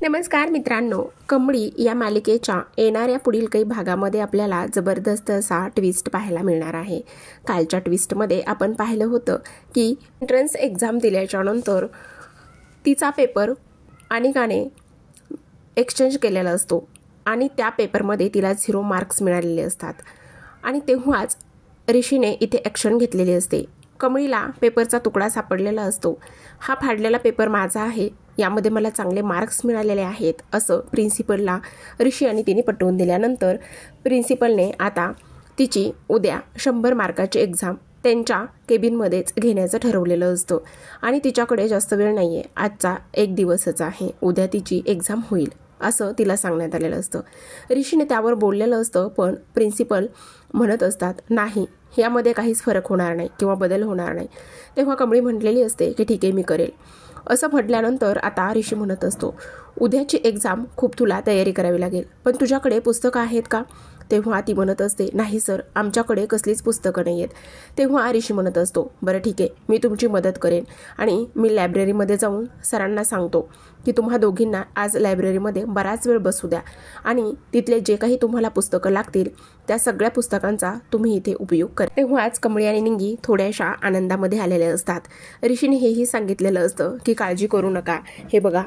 नमस्कार मित्रांनो, कमळी या मालिकेच्या येणाऱ्या पुढील काही भागामध्ये आपल्याला जबरदस्त असा ट्विस्ट पाहायला मिळणार आहे। कालच्या ट्विस्टमध्ये आपण पाहिलं होतं की एंट्रन्स एक्झाम दिल्याच्या नंतर तिचा पेपर अनिकाने एक्सचेंज केलेला असतो आणि त्या पेपरमध्ये तिला 0 मार्क्स मिळालेले असतात आणि तेव्हाच ऋषीने इथे ॲक्शन घेतलेली असते। कमळीला पेपरचा तुकडा सापडलेला असतो। हा फाडलेला पेपर माझा आहे, यामध्ये मला चांगले मार्क्स मिळालेले आहेत असं प्रिन्सिपलला ऋषी आणि तिने पटवून दिल्यानंतर प्रिन्सिपलने आता तिची उद्या 100 मार्काची एक्झाम त्यांच्या केबिनमध्येच घेण्याचं ठरवलेलं असतं आणि तिच्याकडे जास्त वेळ नाही आहे, आजचा एक दिवसच आहे, उद्या तिची एक्झाम होईल असं तिला सांगण्यात आलेलं असतं। ऋषीने त्यावर बोललेलं असतं, पण प्रिन्सिपल म्हणत असतात नाही, यामध्ये काहीच फरक होणार नाही किंवा बदल होणार नाही। तेव्हा कमळी म्हटलेली असते की ठीक आहे, मी करेल असं म्हटल्यानंतर आता ऋषी म्हणत असतो, उद्याची एक्झाम खूप तुला तयारी करावी लागेल, पण तुझ्याकडे पुस्तकं आहेत का? तेव्हा ती म्हणत असते नाही सर, आमच्याकडे कसलीच पुस्तकं नाही आहेत। तेव्हा ऋषी म्हणत असतो, बरं ठीक आहे, मी तुमची मदत करेन आणि मी लायब्ररीमध्ये जाऊन सरांना सांगतो की तुम्हा दोघींना आज लायब्ररीमध्ये बराच वेळ बसू द्या आणि तिथले जे काही तुम्हाला पुस्तकं लागतील त्या सगळ्या पुस्तकांचा तुम्ही इथे उपयोग करा। तेव्हाच कमळी आणि निंगी थोड्याशा आनंदामध्ये आलेल्या असतात। ऋषीने हेही सांगितलेलं असतं की काळजी करू नका, हे बघा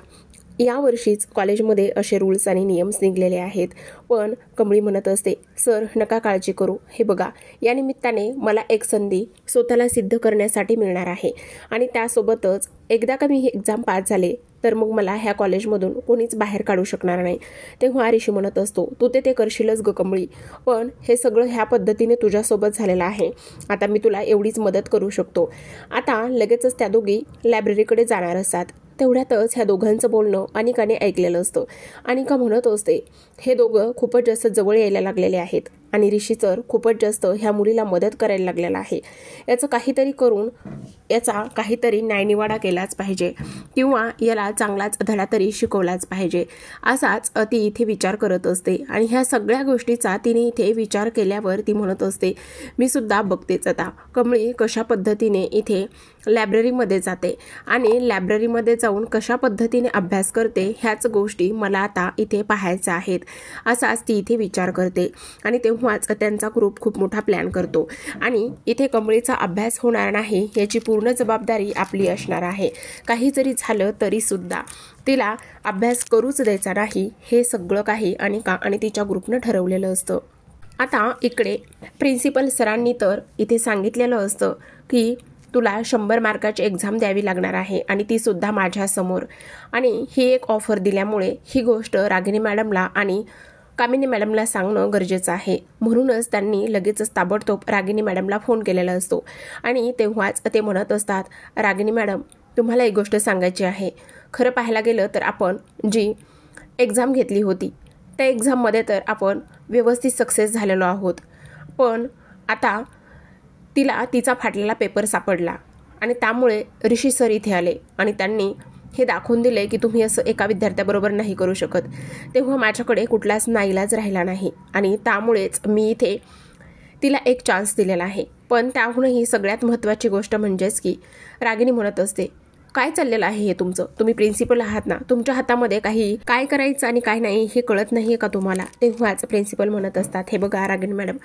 यावर्षीच कॉलेजमध्ये असे रूल्स आणि नियम्स निघलेले आहेत, पण कमळी म्हणत असते सर नका काळजी करू, हे बघा या निमित्ताने मला एक संधी स्वतःला सिद्ध करण्यासाठी मिळणार आहे आणि त्यासोबतच एकदा का मी ही एक्झाम पास झाले तर मग मला ह्या कॉलेजमधून कोणीच बाहेर काढू शकणार नाही। तेव्हा ऋषी म्हणत असतो, तू ते करशीलच ग कमळी, पण हे सगळं ह्या पद्धतीने तुझ्यासोबत झालेलं आहे, आता मी तुला एवढीच मदत करू शकतो। आता लगेचच त्या दोघी लायब्ररीकडे जाणार असतात। तेवढ्यातच ह्या दोघांचं बोलणं अनिकाने ऐकलेलं असतं। अनिका म्हणत असते, हे दोघं खूपच जास्त जवळ यायला लागलेले आहेत आणि ऋषी तर खूपच जास्त ह्या मुलीला मदत करायला लागलेला आहे, याचं काहीतरी करून याचा काहीतरी न्यायनिवाडा केलाच पाहिजे किंवा याला चांगलाच धडा तरी शिकवलाच पाहिजे, असाच ती इथे विचार करत असते। आणि ह्या सगळ्या गोष्टीचा तिने इथे विचार केल्यावर ती म्हणत असते, मी सुद्धा बघतेच आता कमळी कशा पद्धतीने इथे लायब्ररीमध्ये जाते आणि लायब्ररीमध्ये जाऊन कशा पद्धतीने अभ्यास करते, ह्याच गोष्टी मला आता इथे पाहायच्या आहेत, असाच ती इथे विचार करते। आणि तेव्हाच त्यांचा ग्रुप खूप मोठा प्लॅन करतो आणि इथे कमळीचा अभ्यास होणार नाही याची पूर्ण जबाबदारी आपली असणार आहे। काही जरी झालं तरी सुद्धा तिला अभ्यास करूच द्यायचा नाही, हे सगळं काही अनिका आणि तिच्या ग्रुपनं ठरवलेलं असतं। आता इकडे प्रिन्सिपल सरांनी तर इथे सांगितलेलं असतं की तुला 100 मार्काची एक्झाम द्यावी लागणार आहे आणि ती सुद्धा माझ्यासमोर, आणि ही एक ऑफर दिल्यामुळे ही गोष्ट रागिनी मॅडमला आणि कामिनी मॅडमला सांगणं गरजेचं आहे। म्हणूनच त्यांनी लगेचच ताबडतोब रागिनी मॅडमला फोन केलेला असतो आणि तेव्हाच ते म्हणत असतात, रागिनी मॅडम तुम्हाला एक गोष्ट सांगायची आहे, खरं पाहायला गेलं तर आपण जी एक्झाम घेतली होती त्या एक्झाममध्ये तर आपण व्यवस्थित सक्सेस झालेलो आहोत, पण आता तिला तिचा फाटलेला पेपर सापडला आणि त्यामुळे ऋषी सर इथे आले आणि त्यांनी हे दाखवून दिले की तुम्ही असं एका विद्यार्थ्याबरोबर नाही करू शकत। तेव्हा माझ्याकडे कुठलाच नाईलाज राहिला नाही आणि त्यामुळेच मी इथे तिला एक चान्स दिलेला आहे। पण त्याहूनही सगळ्यात महत्त्वाची गोष्ट म्हणजेच की रागिनी म्हणत असते, काय चाललेलं आहे हे तुमचं, तुम्ही प्रिन्सिपल आहात ना, तुमच्या हातामध्ये काही काय करायचं आणि काय नाही हे कळत नाही का तुम्हाला? तेव्हाच प्रिन्सिपल म्हणत असतात, हे बघा रागिनी मॅडम,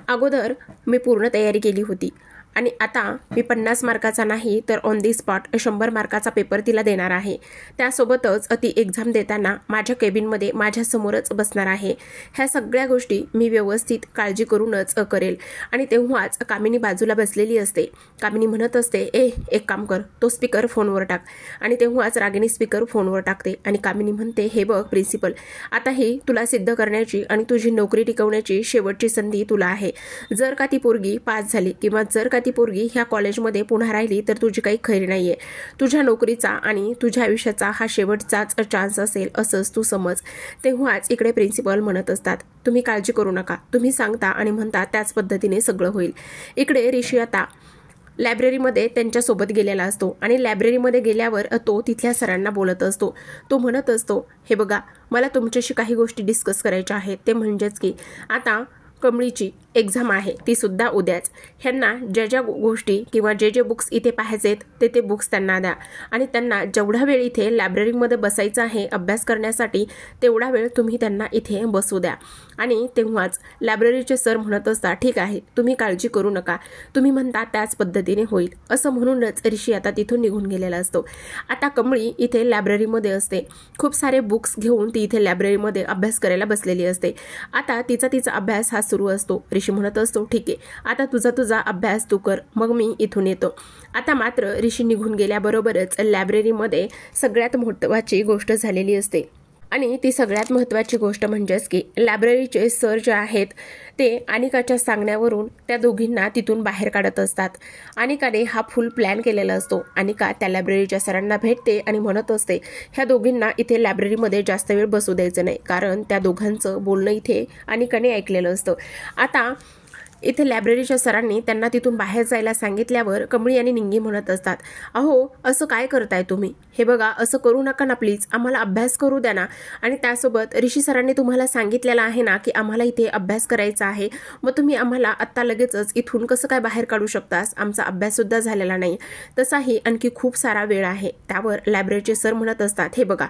अगोदर मी पूर्ण तयारी केली होती आणि आता मी 50 मार्काचा नाही तर ऑन दी स्पॉट 100 मार्काचा पेपर तिला देणार आहे। त्यासोबतच ती एक्झाम देताना माझ्या केबिनमध्ये माझ्यासमोरच बसणार आहे। ह्या सगळ्या गोष्टी मी व्यवस्थित काळजी करूनच करेल। आणि तेव्हाच कामिनी बाजूला बसलेली असते। कामिनी म्हणत असते, एक काम कर, तो स्पीकर फोनवर टाक। आणि तेव्हाच रागिनी स्पीकर फोनवर टाकते आणि कामिनी म्हणते, हे बघ प्रिन्सिपल, आता ही तुला सिद्ध करण्याची आणि तुझी नोकरी टिकवण्याची शेवटची संधी तुला आहे। जर का ती पोरगी पास झाली किंवा जर का ती पोरगी ह्या कॉलेजमध्ये पुन्हा राहिली तर तुझी काही खैर नाहीये, तुझ्या नोकरीचा आणि तुझ्या आयुष्याचा हा शेवटचाच चान्स असेल असंच तू समज। तेव्हाच इकडे प्रिन्सिपल म्हणत असतात, तुम्ही काळजी करू नका, तुम्ही सांगता आणि म्हणता त्याच पद्धतीने सगळं होईल। इकडे ऋषी आता लायब्ररीमध्ये त्यांच्यासोबत गेलेला असतो आणि लायब्ररीमध्ये गेल्यावर तो तिथल्या सरांना बोलत असतो। तो म्हणत असतो, हे बघा मला तुमच्याशी काही गोष्टी डिस्कस करायच्या आहेत, ते म्हणजेच की आता कमळीची एक्झाम आहे ती सुद्धा उद्याच. ह्यांना ज्या गोष्टी किंवा जे बुक्स इथे पाहायचेत ते बुक्स त्यांना द्या आणि त्यांना जेवढा वेळ इथे लायब्ररीमध्ये बसायचं आहे अभ्यास करण्यासाठी तेवढा वेळ तुम्ही त्यांना इथे बसू द्या. आणि तेव्हाच लायब्ररीचे सर म्हणत असतात, ठीक आहे तुम्ही काळजी करू नका, तुम्ही म्हणता त्याच पद्धतीने होईल, असं म्हणूनच ऋषी आता तिथून निघून गेलेला असतो. आता कमळी इथे लायब्ररीमध्ये असते. खूप सारे बुक्स घेऊन ती इथे लायब्ररीमध्ये अभ्यास करायला बसलेली असते. आता तिचा अभ्यास हा सुरू असतो. ऋषी म्हणत असतो, ठीक आहे आता तुझा अभ्यास तू कर, मग मी इथून येतो. आता मात्र ऋषी निघून गेल्याबरोबरच लायब्ररीमध्ये सगळ्यात महत्त्वाची गोष्ट झालेली असते. आणि ती सगळ्यात महत्त्वाची गोष्ट म्हणजेच की लायब्ररीचे सर जे आहेत ते अनिकाच्या सांगण्यावरून त्या दोघींना तिथून बाहेर काढत असतात. अनिकाने हा फुल प्लॅन केलेला असतो. अनिका त्या लायब्ररीच्या सरांना भेटते आणि म्हणत असते, ह्या दोघींना इथे लायब्ररीमध्ये जास्त वेळ बसू द्यायचं नाही, कारण त्या दोघांचं बोलणं इथे अनिकाने ऐकलेलं असतं. आता इथे लायब्ररीच्या सरांनी त्यांना तिथून बाहेर जायला सांगितल्यावर कमळी आणि निंगी म्हणत असतात, अहो असं काय करताय तुम्ही, हे बघा असं करू नका ना प्लीज, आम्हाला अभ्यास करू द्या ना. आणि त्यासोबत ऋषी सरांनी तुम्हाला सांगितलेलं आहे ना की आम्हाला इथे अभ्यास करायचा आहे, मग तुम्ही आम्हाला आत्ता लगेचच इथून कसं काय बाहेर काढू शकतास, आमचा अभ्याससुद्धा झालेला नाही, तसाही आणखी खूप सारा वेळ आहे. त्यावर लायब्ररीचे सर म्हणत असतात, हे बघा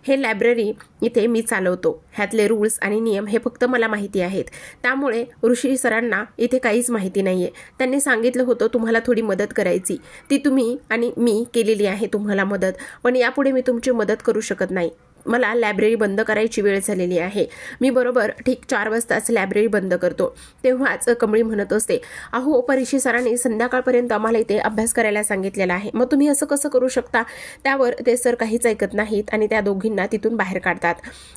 हे लायब्ररी इथे मी चालवतो, ह्यातले रूल्स आणि नियम हे फक्त मला माहिती आहेत, त्यामुळे ऋषी सरांना इथे काहीच माहिती नाहीये. त्यांनी सांगितलं होतं तुम्हाला थोडी मदत करायची, ती तुम्ही आणि मी केलेली आहे तुम्हाला मदत, पण यापुढे मी तुमची मदत करू शकत नाही. मला लायब्ररी बंद करायची वेळ झालेली आहे, मी बरोबर ठीक 4 वाजताच लायब्ररी बंद करतो. तेव्हाच कमळी म्हणत असते, अहो ऋषी सरांनी संध्याकाळपर्यंत आम्हाला इथे अभ्यास करायला सांगितलेला आहे, मग तुम्ही असं कसं करू शकता. त्यावर ते सर काहीच ऐकत नाहीत आणि त्या दोघींना तिथून बाहेर काढतात.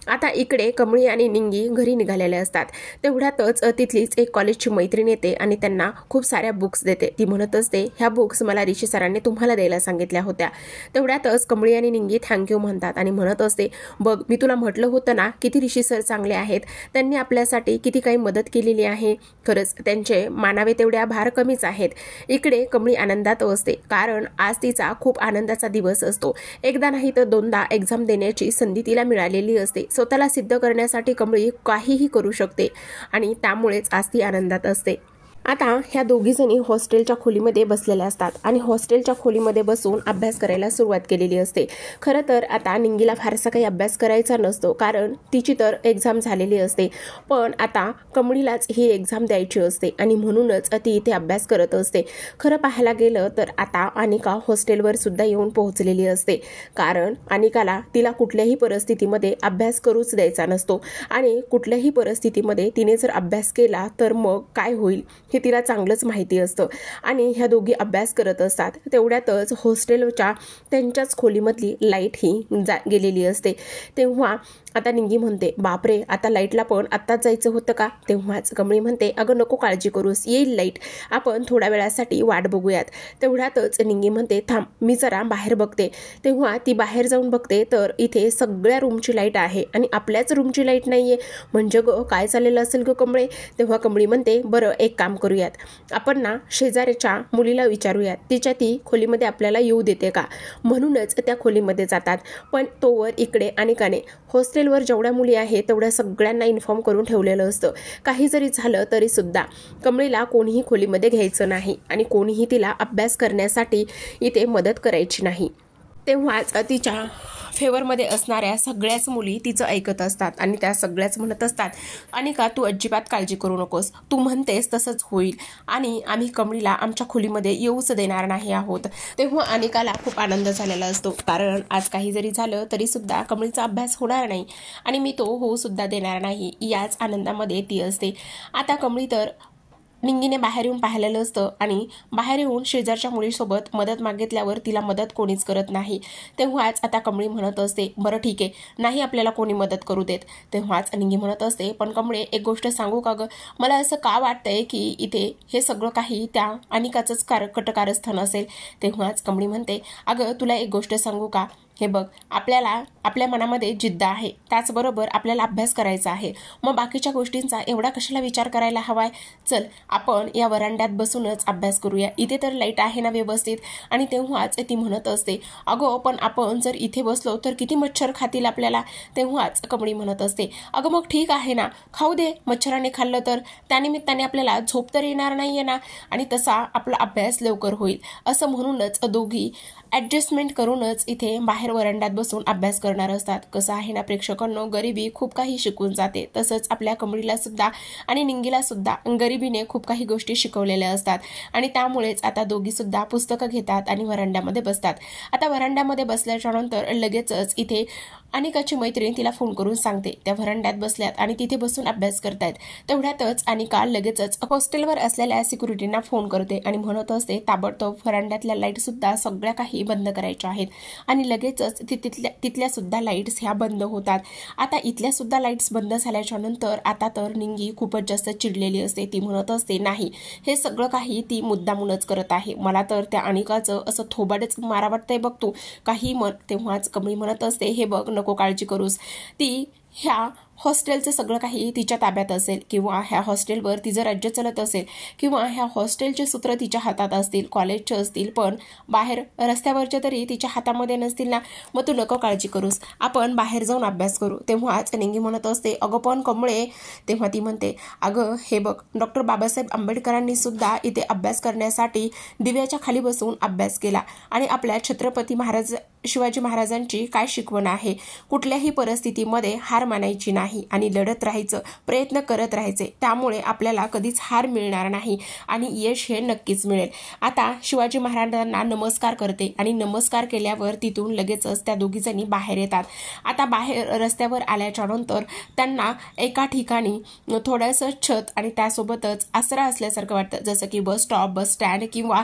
आता इकडे कमळी आणि निंगी घरी निघालेले असतात. तेवढ्यातच तिथलीच एक कॉलेजची मैत्रीण येते आणि त्यांना खूप साऱ्या बुक्स देते. ती म्हणत असते, ह्या बुक्स मला ऋषी सरांनी तुम्हाला द्यायला सांगितल्या होत्या. तेवढ्यातच कमळी आणि निंगी थँक्यू म्हणतात आणि म्हणत असते, बघ मी तुला म्हटलं होतं ना किती ऋषी सर चांगले आहेत, त्यांनी आपल्यासाठी किती काही मदत केलेली आहे, खरंच त्यांचे मानावे तेवढे आभार कमीच आहेत. इकडे कमळी आनंदात असते, कारण आज तिचा खूप आनंदाचा दिवस असतो. एकदा नाही तर दोनदा एक्झाम देण्याची संधी तिला मिळालेली असते. स्वतःला सिद्ध करण्यासाठी कमळी काहीही करू शकते आणि त्यामुळेच आज ती आनंदात असते. आता ह्या दोघी जणी हॉस्टेलच्या खोलीमध्ये बसलेल्या असतात आणि हॉस्टेलच्या खोलीमध्ये बसून अभ्यास करायला सुरुवात केलेली असते. खरं तर आता निंगीला फारसा काही अभ्यास करायचा नसतो, कारण तिची तर एक्झाम झालेली असते, पण आता कमळीलाच ही एक्झाम द्यायची असते आणि म्हणूनच ती इथे अभ्यास करत असते. खरं पाहायला गेलं तर आता अनिका हॉस्टेलवर सुद्धा येऊन पोहोचलेली असते, कारण अनिकाला तिला कुठल्याही परिस्थितीमध्ये अभ्यास करूच द्यायचा नसतो आणि कुठल्याही परिस्थितीमध्ये तिने जर अभ्यास केला तर मग काय होईल हे तिला चांगलंच माहिती असतं. आणि ह्या दोघी अभ्यास करत असतात. तेवढ्यातच हॉस्टेलच्या त्यांच्याच खोलीमधली लाईट ही गेलेली असते. तेव्हा आता निंगी म्हणते, बापरे आता लाईटला पण आत्ताच जायचं होतं का. तेव्हाच कमळी म्हणते, अगं नको काळजी करूस, येईल लाईट, आपण थोड्या वेळासाठी वाट बघूयात. तेवढ्यातच निंगी म्हणते, थांब मी जरा बाहेर बघते. तेव्हा ती बाहेर जाऊन बघते तर इथे सगळ्या रूमची लाईट आहे आणि आपल्याच रूमची लाईट नाहीये. म्हणजे ग काय चाललेलं असेल ग कमळे. तेव्हा कमळी म्हणते, बरं एक काम करूयात, आपण ना शेजाऱ्याच्या मुलीला विचारूयात, तिच्या ती खोलीमध्ये आपल्याला येऊ देते का. म्हणूनच त्या खोलीमध्ये जातात. पण तोवर इकडे अनिकाने हॉस्टेलवर जेवढ्या मुली आहेत तेवढ्या सगळ्यांना इन्फॉर्म करून ठेवलेलं असतं. काही जरी झालं तरी सुद्धा कमळीला कोणीही खोलीमध्ये घ्यायचं नाही आणि कोणीही तिला अभ्यास करण्यासाठी इथे मदत करायची नाही. तेव्हाच तिच्या फेवरमध्ये असणाऱ्या सगळ्याच मुली तिचं ऐकत असतात आणि त्या सगळ्याच म्हणत असतात, अनिका तू अजिबात काळजी करू नकोस, तू म्हणतेस तसंच होईल आणि आम्ही कमळीला आमच्या खोलीमध्ये येऊच देणार नाही आहोत. तेव्हा अनिकाला खूप आनंद झालेला असतो, कारण आज काही जरी झालं तरी सुद्धा कमळीचा अभ्यास होणार नाही आणि मी तो होऊ सुद्धा देणार नाही, याच आनंदामध्ये ती असते. आता कमळी तर निंगीने बाहेर येऊन पाहिलेलं असतं आणि बाहेर येऊन शेजारच्या मुलीसोबत मदत मागितल्यावर तिला मदत कोणीच करत नाही. तेव्हाच आता कमळी म्हणत असते, बरं ठीक आहे, नाही आपल्याला कोणी मदत करू देत. तेव्हाच निंगी म्हणत असते, पण कमळे एक गोष्ट सांगू का गं, मला असं का वाटतंय की इथे हे सगळं काही त्या अनिकाचंच कटकारस्थान असेल. तेव्हाच कमळी म्हणते, अगं तुला एक गोष्ट सांगू का, हे बघ, आपल्याला आपल्या मनामध्ये जिद्द आहे, त्याचबरोबर आपल्याला अभ्यास करायचा आहे, मग बाकीच्या गोष्टींचा एवढा कशाला विचार करायला हवाय. चल आपण या वरांड्यात बसूनच अभ्यास करूया, इथे तर लाईट आहे ना व्यवस्थित. आणि तेव्हाच ती म्हणत असते, अगो पण आपण जर इथे बसलो तर किती मच्छर खातील आपल्याला. तेव्हाच कमळी म्हणत असते, अगं मग ठीक आहे ना, खाऊ दे, मच्छराने खाल्लं तर त्यानिमित्ताने आपल्याला झोप तर येणार नाहीये ना, आणि तसा आपला अभ्यास लवकर होईल. असं म्हणूनच दोघी ॲडजस्टमेंट करूनच इथे बाहेर वरांड्यात बसून अभ्यास करणार असतात. कसं आहे ना प्रेक्षकांनो, गरिबी खूप काही शिकून जाते. तसंच आपल्या कमळीला सुद्धा आणि निंगीला सुद्धा गरिबीने खूप काही गोष्टी शिकवलेल्या असतात, आणि त्यामुळेच आता दोघी सुद्धा पुस्तकं घेतात आणि वरांड्यामध्ये बसतात. आता वरांड्यामध्ये बसल्याच्या नंतर लगेचच इथे अनिकाची मैत्रीण तिला फोन करून सांगते, त्या वरांड्यात बसल्यात आणि तिथे बसून अभ्यास करतायत. तेवढ्यातच अनिका लगेचच हॉस्टेलवर असलेल्या सिक्युरिटींना फोन करते आणि म्हणत असते, ताबडतोब वरांड्यातल्या लाईट सुद्धा सगळ्या काही बंद करायच्या आहेत. आणि लगेचच तिथल्या सुद्धा लाईट्स ह्या बंद होतात. आता इथल्या सुद्धा लाईट्स बंद झाल्याच्या नंतर आता तर निंगी खूपच जास्त चिडलेली असते. ती म्हणत असते, नाही, हे सगळं काही ती मुद्दामूनच करत आहे, मला तर त्या अनिकाचं असं थोबाडच मारा वाटतंय बघ तू काही म्हण. तेव्हाच कमळी म्हणत असते, हे बघ, नको काळजी करूस, ती ह्या हॉस्टेलचं सगळं काही तिच्या ताब्यात असेल, किंवा ह्या हॉस्टेलवर तिचं राज्य चालत असेल, किंवा ह्या हॉस्टेलचे सूत्र तिच्या हातात असतील, कॉलेजचे असतील, पण बाहेर रस्त्यावरच्या तरी तिच्या हातामध्ये नसतील ना. मग तू नको काळजी करूस, आपण बाहेर जाऊन अभ्यास करू. तेव्हाच निंगी म्हणत असते, अगं पण कमळे. तेव्हा ती म्हणते, अगं हे बघ, डॉक्टर बाबासाहेब आंबेडकरांनी सुद्धा इथे अभ्यास करण्यासाठी दिव्याच्या खाली बसून अभ्यास केला, आणि आपल्या छत्रपती शिवाजी महाराजांची काय शिकवण आहे, कुठल्याही परिस्थितीमध्ये हार मानायची नाही आणि लढत राहायचं, प्रयत्न करत राहायचे, त्यामुळे आपल्याला कधीच हार मिळणार नाही आणि यश हे नक्कीच मिळेल. आता शिवाजी महाराजांना नमस्कार करते आणि नमस्कार केल्यावर तिथून लगेचच त्या दोघी जणी बाहेर येतात. आता बाहेर रस्त्यावर आल्याच्या नंतर त्यांना एका ठिकाणी थोडंसं छत आणि त्यासोबतच आसरा असल्यासारखं वाटतं, जसं की बस स्टॉप, बस स्टँड किंवा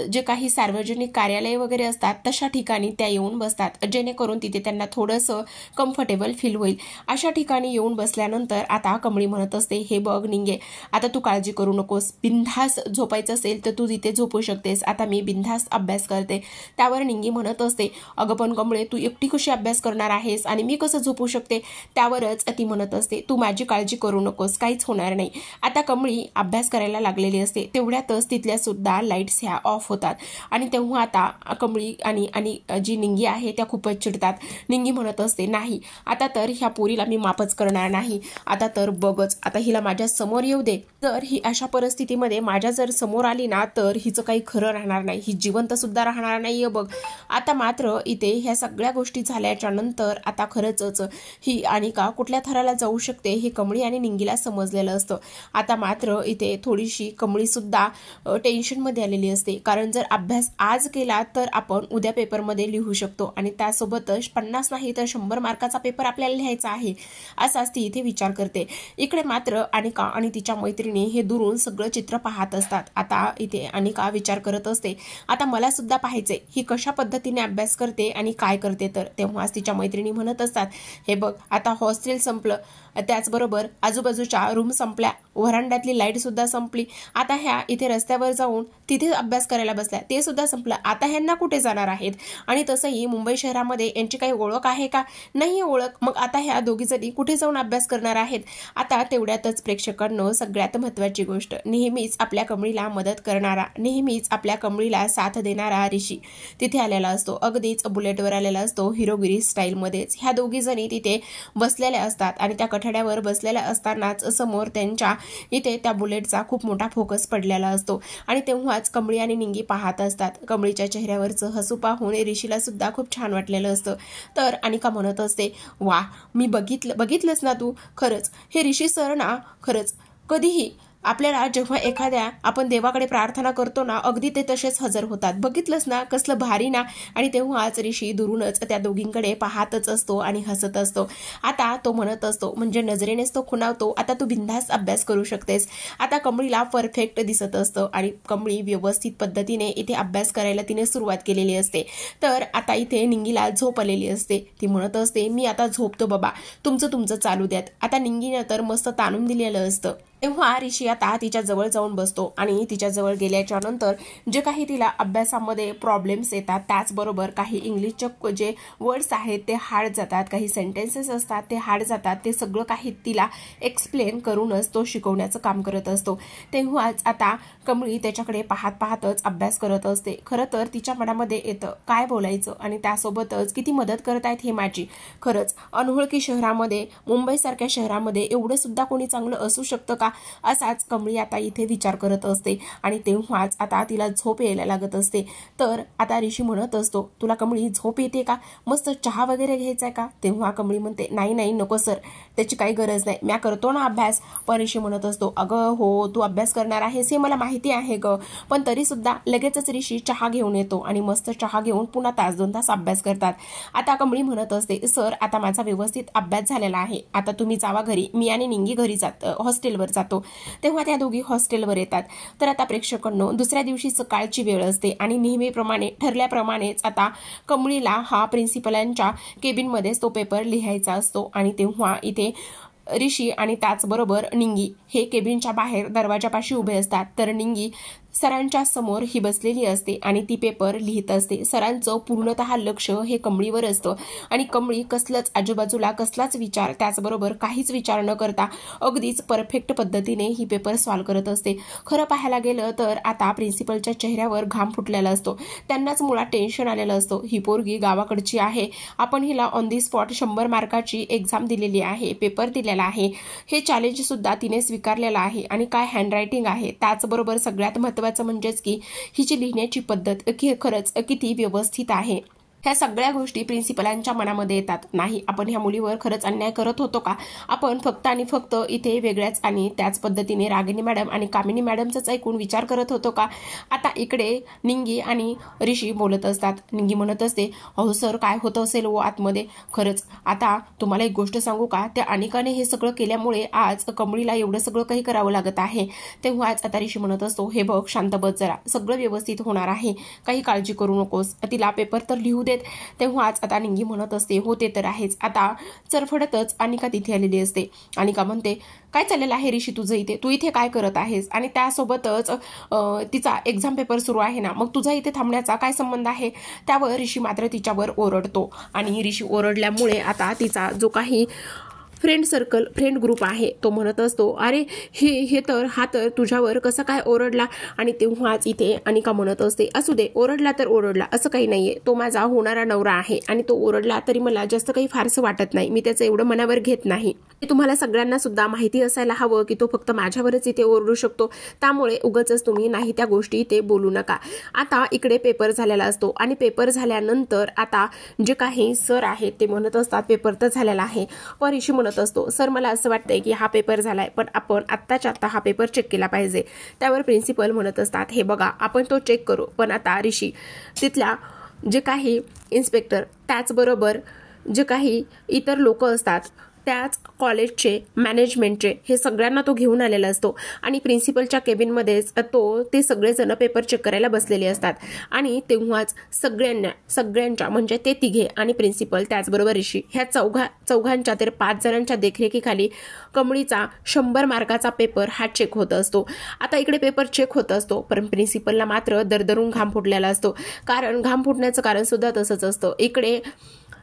जे काही सार्वजनिक कार्यालय वगैरे असतात तशा ठिकाणी त्या येऊन बसतात, जेणेकरून तिथे त्यांना थोडंसं कम्फर्टेबल फील होईल. अशा ठिकाणी येऊन बसल्यानंतर आता कमळी म्हणत असते, हे बघ निंगे, आता तू काळजी करू नकोस, बिनधास्त झोपायचं असेल तर तू तिथे झोपू शकतेस, आता मी बिनधास्त अभ्यास करते. त्यावर निंगी म्हणत असते, अगं पण कमळे, तू एकटी कशी अभ्यास करणार आहेस आणि मी कसं झोपू शकते. त्यावरच ती म्हणत असते, तू माझी काळजी करू नकोस, काहीच होणार नाही. आता कमळी अभ्यास करायला लागलेली असते. तेवढ्यातच तिथल्या सुद्धा लाईट्स ह्या ऑफ होतात, आणि तेव्हा आता कमळी आणि जी निंगी आहे त्या खूपच चिडतात. निंगी म्हणत असते, नाही, आता तर ह्या पोरीला मी माफच करणार नाही, आता तर बघच, आता हिला माझ्या समोर येऊ दे, तर ही अशा परिस्थितीमध्ये माझ्या जर समोर आली ना तर हिचं काही खरं राहणार नाही, ही जिवंत सुद्धा राहणार नाहीये बघ. आता मात्र इथे ह्या सगळ्या गोष्टी झाल्याच्या नंतर आता खरंच ही अनिका कुठल्या थराला जाऊ शकते हे कमळी आणि निंगीला समजलेलं असतं. आता मात्र इथे थोडीशी कमळी सुद्धा टेन्शनमध्ये आलेली असते, कारण जर अभ्यास आज केला तर आपण उद्या पेपरमध्ये लिहू शकतो, आणि त्यासोबतच 50 नाही तर 100 मार्काचा पेपर आपल्याला लिहायचा आहे, असाच ती इथे विचार करते. इकडे मात्र अनिका आणि तिच्या मैत्रिणी हे दुरून सगळं चित्र पाहत असतात. आता इथे अनिका विचार करत असते, आता मला सुद्धा पाहायचे ही कशा पद्धतीने अभ्यास करते आणि काय करते. तर तेव्हाच तिच्या मैत्रिणी म्हणत असतात, हे बघ, आता हॉस्टेल संपलं, त्याचबरोबर आजूबाजूच्या रूम संपल्या, वरांड्यातली लाईट सुद्धा संपली, आता ह्या इथे रस्त्यावर जाऊन तिथे अभ्यास करायला बसल्या, ते सुद्धा संपलं, आता ह्यांना कुठे जाणार आहेत. आणि तसंही मुंबई शहरामध्ये यांची काही ओळख आहे का, नाही ओळख, मग आता ह्या दोघी जणी कुठे जाऊन अभ्यास करणार आहेत. आता तेवढ्यातच प्रेक्षकांनो सगळ्यात महत्त्वाची गोष्ट, नेहमीच आपल्या कमळीला मदत करणारा, नेहमीच आपल्या कमळीला साथ देणारा ऋषी तिथे आलेला असतो. अगदीच बुलेटवर आलेला असतो, हिरोगिरी स्टाईलमध्येच. ह्या दोघी जणी तिथे बसलेल्या असतात आणि त्या कठड्यावर बसलेल्या असतानाच समोर त्यांच्या इथे त्या बुलेटचा खूप मोठा फोकस पडलेला असतो, आणि तेव्हाच कमळी आणि निंगी पाहत असतात. कमळीच्या चेहऱ्यावरचं हसू पाहून ऋषीला सुद्धा खूप छान वाटलेलं असतं. तर अनिका म्हणत असते, वा, मी बघितलंच ना तू, खरंच हे ऋषी सर ना, खरंच कधीही आपल्याला जेव्हा एखाद्या आपण देवाकडे प्रार्थना करतो ना, अगदी ते तसेच हजर होतात, बघितलंच ना, कसलं भारी ना. आणि तेव्हाच ऋषी दुरूनच त्या दोघींकडे पाहतच असतो आणि हसत असतो. आता तो म्हणत असतो, म्हणजे नजरेनेच तो खुणावतो, आता तू बिनधास्त अभ्यास करू शकतेस. आता कमळीला परफेक्ट दिसत असतं आणि कमळी व्यवस्थित पद्धतीने इथे अभ्यास करायला तिने सुरुवात केलेली असते. तर आता इथे निंगीला झोप आलेली असते. ती म्हणत असते, मी आता झोपतो बाबा, तुमचं चालू द्यात. आता निंगीनं तर मस्त ताणून दिलेलं असतं. तेव्हा ऋषी आता तिच्या जवळ जाऊन बसतो आणि तिच्या जवळ गेल्याच्या नंतर जे काही तिला अभ्यासामध्ये प्रॉब्लेम्स येतात, त्याचबरोबर काही इंग्लिशचे जे वर्ड्स आहेत ते हार्ड जातात, काही सेंटेन्सेस असतात ते हार्ड जातात, ते सगळं काही तिला एक्सप्लेन करूनच तो शिकवण्याचं काम करत असतो. तेव्हाच आता कमळी त्याच्याकडे पाहतच अभ्यास करत असते. खरं तर तिच्या मनामध्ये येतं काय बोलायचं आणि त्यासोबतच किती मदत करत आहेत हे माझी. खरंच अनोळखी शहरामध्ये, मुंबईसारख्या शहरामध्ये एवढं सुद्धा कोणी चांगलं असू शकतं का, असाच कमळी आता इथे विचार करत असते. आणि तेव्हाच आता तिला झोप यायला लागत असते. तर आता ऋषी म्हणत असतो, तुला कमळी झोप येते का, मस्त चहा वगैरे घ्यायचा आहे का. तेव्हा कमळी म्हणते, नाही नाही नको सर, त्याची काही गरज नाही, मी करतो ना अभ्यास. पण ऋषी म्हणत असतो, अगं हो तू अभ्यास करणार आहेस हे मला माहिती आहे ग, पण तरी सुद्धा लगेचच ऋषी चहा घेऊन येतो आणि मस्त चहा घेऊन पुन्हा तास 2 तास अभ्यास करतात. आता कमळी म्हणत असते, सर आता माझा व्यवस्थित अभ्यास झालेला आहे, आता तुम्ही जावा घरी, मी आणि निंगी घरी हॉस्टेलवर जातो. तेव्हा त्या दोघी हॉस्टेलवर येतात. तर आता प्रेक्षकांनो, दुसऱ्या दिवशी सकाळची वेळ असते आणि नेहमीप्रमाणे ठरल्याप्रमाणेच आता कमळीला हा प्रिन्सिपलांच्या केबिनमध्येच तो पेपर लिहायचा असतो. आणि तेव्हा इथे ऋषी आणि त्याचबरोबर निंगी हे केबिनच्या बाहेर दरवाजापाशी उभे असतात. तर निंगी सरांच्या समोर ही बसलेली असते आणि ती पेपर लिहित असते. सरांचं पूर्णतः लक्ष हे कमळीवर असतं आणि कमळी कसलंच आजूबाजूला कसलाच विचार, त्याचबरोबर काहीच विचार न करता अगदीच परफेक्ट पद्धतीने ही पेपर सॉल्व्ह करत असते. खरं पाहायला गेलं तर आता प्रिन्सिपलच्या चेहऱ्यावर घाम फुटलेला असतो. त्यांनाच मुळात टेन्शन आलेलं असतं, ही पोरगी गावाकडची आहे, आपण हिला ऑन दी स्पॉट 100 मार्काची एक्झाम दिलेली आहे, पेपर दिलेला आहे, हे चॅलेंज सुद्धा तिने स्वीकारलेलं आहे आणि काय हँडरायटिंग आहे, त्याचबरोबर सगळ्यात महत्त्वाचं म्हणजेच की हिची लिहिण्याची पद्धत खरंच किती व्यवस्थित आहे. ह्या सगळ्या गोष्टी प्रिन्सिपलांच्या मनामध्ये येतात. नाही, आपण ह्या मुलीवर खरंच अन्याय करत होतो का, आपण फक्त आणि फक्त इथे वेगळ्याच आणि त्याच पद्धतीने रागिनी मॅडम आणि कामिनी मॅडमचाच ऐकून विचार करत होतो का. आता इकडे निंगी आणि ऋषी बोलत असतात. निंगी म्हणत असते, अहो सर काय होतं असेल वो आतमध्ये, खरंच आता तुम्हाला एक गोष्ट सांगू का, त्या अनिकाने हे सगळं केल्यामुळे आज कमळीला एवढं सगळं काही करावं लागत आहे. तेव्हाच आता ऋषी म्हणत असतो, हे बघ शांत बस जरा, सगळं व्यवस्थित होणार आहे, काही काळजी करू नकोस, तिला पेपर तर लिहू दे. तेव्हाच आता निंगी म्हणत असते, होते तर आहेच. आता चरफडतच अनिका तिथे आलेली असते. अनिका म्हणते, काय चाललेलं आहे ऋषी तुझं इथे, तू इथे काय करत आहेस, आणि त्यासोबतच तिचा एक्झाम पेपर सुरू आहे ना, मग तुझा इथे थांबण्याचा काय संबंध आहे. त्यावर ऋषी मात्र तिच्यावर ओरडतो आणि ऋषी ओरडल्यामुळे आता तिचा जो काही फ्रेंड ग्रुप आहे तो म्हणत असतो, अरे हे तर हा तर तुझ्यावर कसा काय ओरडला. आणि तेव्हाच इथे अनिका म्हणत असते, असू दे, ओरडला तर ओरडला, असं काही नाहीये, तो माझा होणारा नवरा आहे आणि तो ओरडला तरी मला जास्त काही फारसं वाटत नाही, मी त्याचं एवढं मनावर घेत नाही. तुम्हाला सगळ्यांना सुद्धा माहिती असायला हवं की तो फक्त माझ्यावरच इथे ओरडू शकतो, त्यामुळे उगाचच तुम्ही नाही त्या गोष्टी इथे बोलू नका. आता इकडे पेपर झालेला असतो आणि पेपर झाल्यानंतर आता जे काही सर आहेत ते म्हणत असतात, पेपर तर झालेला आहे. पण ऋषी म्हणत असतो, सर मला असं वाटतंय की हा पेपर झालाय, पण आपण आत्ताच्या आत्ता हा पेपर चेक केला पाहिजे. त्यावर प्रिन्सिपल म्हणत असतात, हे बघा आपण तो चेक करू, पण आता ऋषी तिथल्या जे काही इन्स्पेक्टर, त्याचबरोबर जे काही इतर लोक असतात, त्याच कॉलेजचे मॅनेजमेंटचे, हे सगळ्यांना तो घेऊन आलेला असतो आणि प्रिन्सिपलच्या केबिनमध्येच ते सगळेजण पेपर चेक करायला बसलेले असतात. आणि तेव्हाच सगळ्यांच्या म्हणजे ते तिघे आणि प्रिन्सिपल त्याचबरोबर ऋषी ह्या चौघांच्या तर 5 जणांच्या देखरेखीखाली कमळीचा 100 मार्काचा पेपर हा चेक होत असतो. आता इकडे पेपर चेक होत असतो, पण प्रिन्सिपलला मात्र दरदरून घाम फुटलेला असतो. कारण घाम फुटण्याचं कारण सुद्धा तसंच असतं. इकडे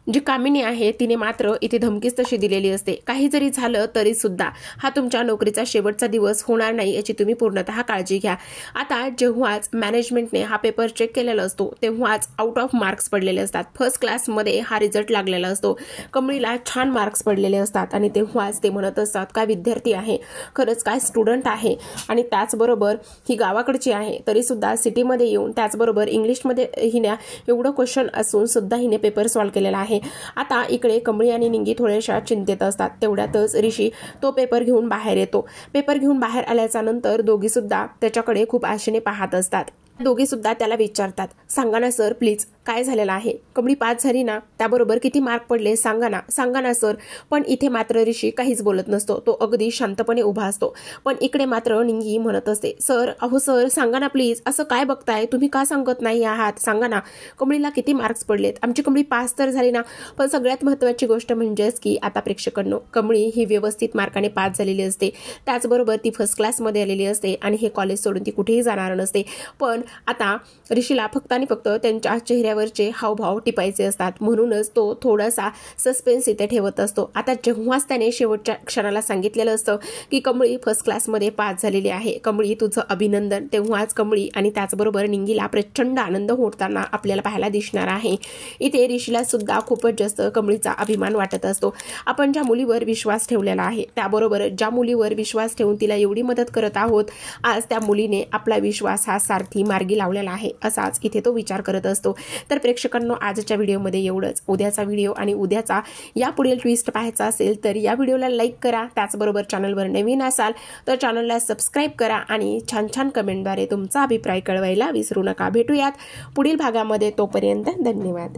जी कामिनी आहे तिने मात्र इथे धमकीच तशी दिलेली असते, काही जरी झालं तरी सुद्धा हा तुमच्या नोकरीचा शेवटचा दिवस होणार नाही याची तुम्ही पूर्णतः काळजी घ्या. आता जेव्हाच मॅनेजमेंटने हा पेपर चेक केलेला असतो तेव्हाच आउट ऑफ मार्क्स पडलेले असतात. फर्स्ट क्लासमध्ये हा रिझल्ट लागलेला असतो. कमळीला छान मार्क्स पडलेले असतात आणि तेव्हाच ते म्हणत असतात, काय विद्यार्थी आहे, खरंच काय स्टुडंट आहे. आणि त्याचबरोबर ही गावाकडची आहे तरी सुद्धा सिटीमध्ये येऊन त्याचबरोबर इंग्लिशमध्ये हिने एवढं क्वेश्चन असून सुद्धा हिने पेपर सॉल्व्ह केलेला आहे. आता इकडे कमळी आणि निंगी थोड्याशा चिंतेत असतात. तेवढ्यातच ऋषी तो पेपर घेऊन बाहेर येतो. पेपर घेऊन बाहेर आल्याच्या नंतर दोघी सुद्धा त्याच्याकडे खूप आशेने पाहत असतात. दोघी सुद्धा त्याला विचारतात, सांगा ना सर प्लीज, काय झालेलं आहे? कमळी पास झाली ना, त्याबरोबर किती मार्क पडले सांगा ना सर. पण इथे मात्र ऋषी काहीच बोलत नसतो. तो अगदी शांतपणे उभा असतो. पण इकडे मात्र निंगी म्हणत असते, सर अहो सर सांगा ना प्लीज, असं काय बघताय तुम्ही, का सांगत नाही आहात, सांगा ना कमळीला किती मार्क्स पडलेत. आमची कमळी पास तर झाली ना, पण सगळ्यात महत्त्वाची गोष्ट म्हणजेच की आता प्रेक्षकांनो, कमळी ही व्यवस्थित मार्काने पास झालेली असते. त्याचबरोबर ती फर्स्ट क्लासमध्ये आलेली असते आणि हे कॉलेज सोडून ती कुठेही जाणार नसते. पण आता ऋषीला फक्त आणि फक्त त्यांच्या चेहऱ्यावरचे हावभाव टिपायचे असतात. म्हणूनच तो थोडासा सस्पेन्स इथे ठेवत असतो. आता जेव्हाच त्याने शेवटच्या क्षणाला सांगितलेलं असतं की कमळी फर्स्ट क्लासमध्ये पास झालेली आहे, कमळी तुझं अभिनंदन, तेव्हाच कमळी आणि त्याचबरोबर निंगीला प्रचंड आनंद होताना आपल्याला पाहायला दिसणार आहे. इथे ऋषीला सुद्धा खूपच जास्त कमळीचा अभिमान वाटत असतो. आपण ज्या मुलीवर विश्वास ठेवलेला आहे, त्याबरोबर ज्या मुलीवर विश्वास ठेवून तिला एवढी मदत करत आहोत, आज त्या मुलीने आपला विश्वास हा सारथी मार्गी लावलेला आहे, असाच इथे तो विचार करत असतो. तर प्रेक्षकांनो, आजच्या व्हिडिओमध्ये एवढंच. उद्याचा व्हिडिओ आणि उद्याचा या पुढील ट्विस्ट पाहायचा असेल तर या व्हिडिओला लाईक करा. त्याचबरोबर चॅनलवर नवीन असाल तर चॅनलला सबस्क्राईब करा आणि छान छान कमेंटद्वारे तुमचा अभिप्राय कळवायला विसरू नका. भेटूयात पुढील भागामध्ये. तोपर्यंत धन्यवाद.